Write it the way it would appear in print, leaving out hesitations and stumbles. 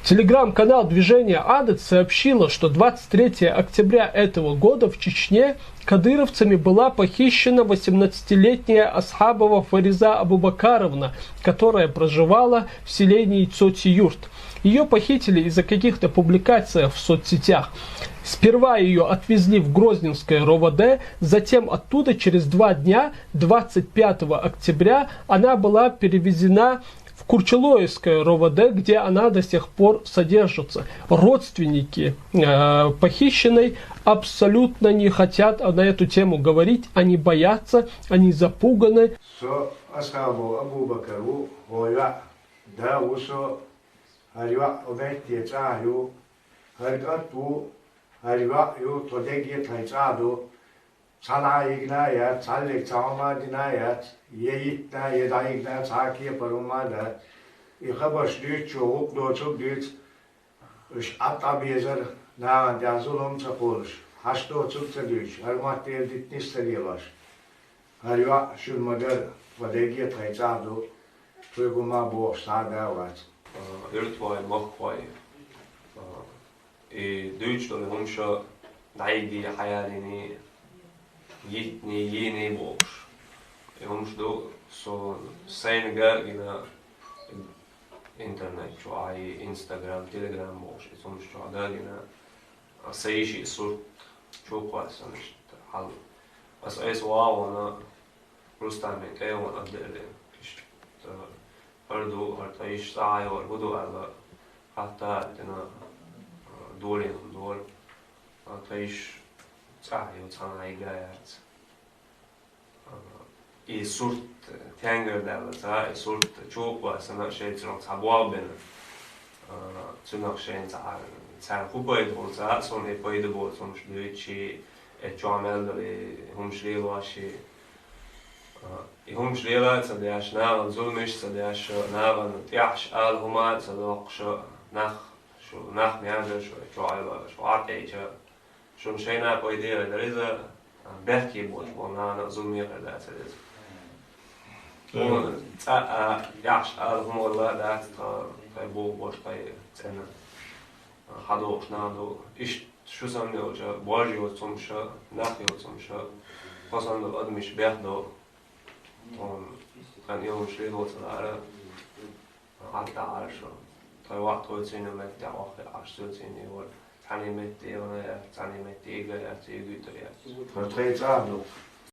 Телеграм-канал движения Адет сообщило, что 23 октября этого года в Чечне кадыровцами была похищена 18-летняя Асхабова Фариза Абубакаровна, которая проживала в селении Цоти-Юрт. Ее похитили из-за каких-то публикаций в соцсетях. Сперва ее отвезли в Грозненское РОВД, затем оттуда через 2 дня, 25 октября, она была перевезена в Курчелоевское РОВД, где она до сих пор содержится. Родственники похищенной абсолютно не хотят на эту тему говорить, они боятся, они запуганы. Sana Salik Samadinayat, Yeitna, Yedaigna, Saki, Parumada, Ihabashdu, Chok, Dochuk, Atabezer, Now and Yazulum Saporish, Hasto Tsutsadush, Armate Ditnistarilash, Harua Shulmagar, Vadegi Taizado, Tuguma Bo, Sadavat. Urtwai, Mokwai, Deutschland, Humsha, Naidi, Hayalini. Jitni boš. Jums do so sen gargina internet čo aj Instagram, Telegram boš. Jums čo gargina seiši surt čo kvasa nešto halu. As es waavana rustam ke on adele. Hardu harta ish saay or budu ala hatta tena dolin dol. Hatta ish Sahi igayat. I surt tengerdella, I surt chokwa, sana shades rong sabwabin. Sunak shades are Hupaid holza, son he paid the boat, some shluichi, a joameldali, humshlilashi. Humshlilat, so the ash now, and Zulmish, so the ash now, and Yash al Humat, so the nach Miander, Schwarte. Schon schöner bei dir, da ist ein Berggebot, wo man so mehr das ist. Und ja, also mal das bei Boot bei Zähne. Hallo, schnell, ich schussam ja, Borgio zum Schau, nachher zum Schau. Was an der mich Bergdo und dann ihr Schläger zu da. Hat da schon. Da war heute in der auch der Arschsinn Centimeter, Centimeter, Centimeter, Voor 2 jaar nog.